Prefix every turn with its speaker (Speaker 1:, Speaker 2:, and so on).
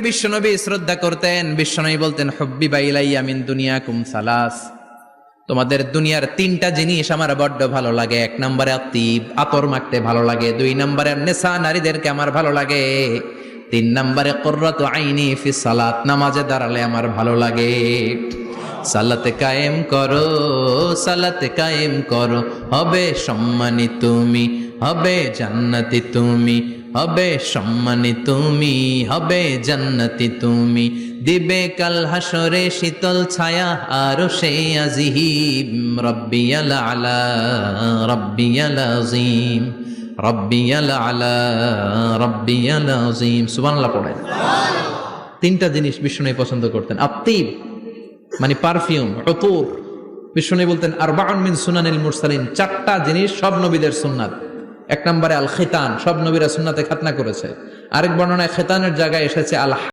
Speaker 1: বিশ্বনবী শ্রদ্ধা করতেন। বিশ্বনবী বলতেন হুব্বিবা ইলাইয়া মিন দুনিয়াকুম সালাস, তোমাদের দুনিয়ার তিনটা জিনিস আমার বড্ড ভালো লাগে। এক নম্বরে আতিব, আতর মাখতে ভালো লাগে। দুই নম্বরে নেশা, নারীদেরকে আমার ভালো লাগে। তিন নম্বরে কুররাতু আইনি ফিস সালাত, নামাজে দাঁড়ালে আমার ভালো লাগে। সালাতে কায়েম করো, সালাতে কায়েম করো, হবে সম্মানী তুমি, হবে জান্নাতি তুমি, হবে সম্মানী তুমি, হবে জান্নাতি তুমি। দিবে কাল হাসরে শীতল ছায়া আরো সে আজিম। রব্বিয়াল আলা, রব্বিয়াল আযীম, রব্বিয়াল আলা, রব্বিয়াল আযীম। সুবহানাল্লাহ পড়েন। তিনটা জিনিস বিষ্ণু পছন্দ করতেন। আত্তিব মানে পারফিউম, উতুর। বিষ্ণু বলতেন আরবাউন মিন সুনানিল মুরসালিন, চারটা জিনিস সব নবীদের সুন্নাত। এক নম্বরে আল খিতান, সব নবীরা সুন্নাতে খাতনা করেছে। আরেক বর্ণনায় খিতানের জায়গায় এসেছে আল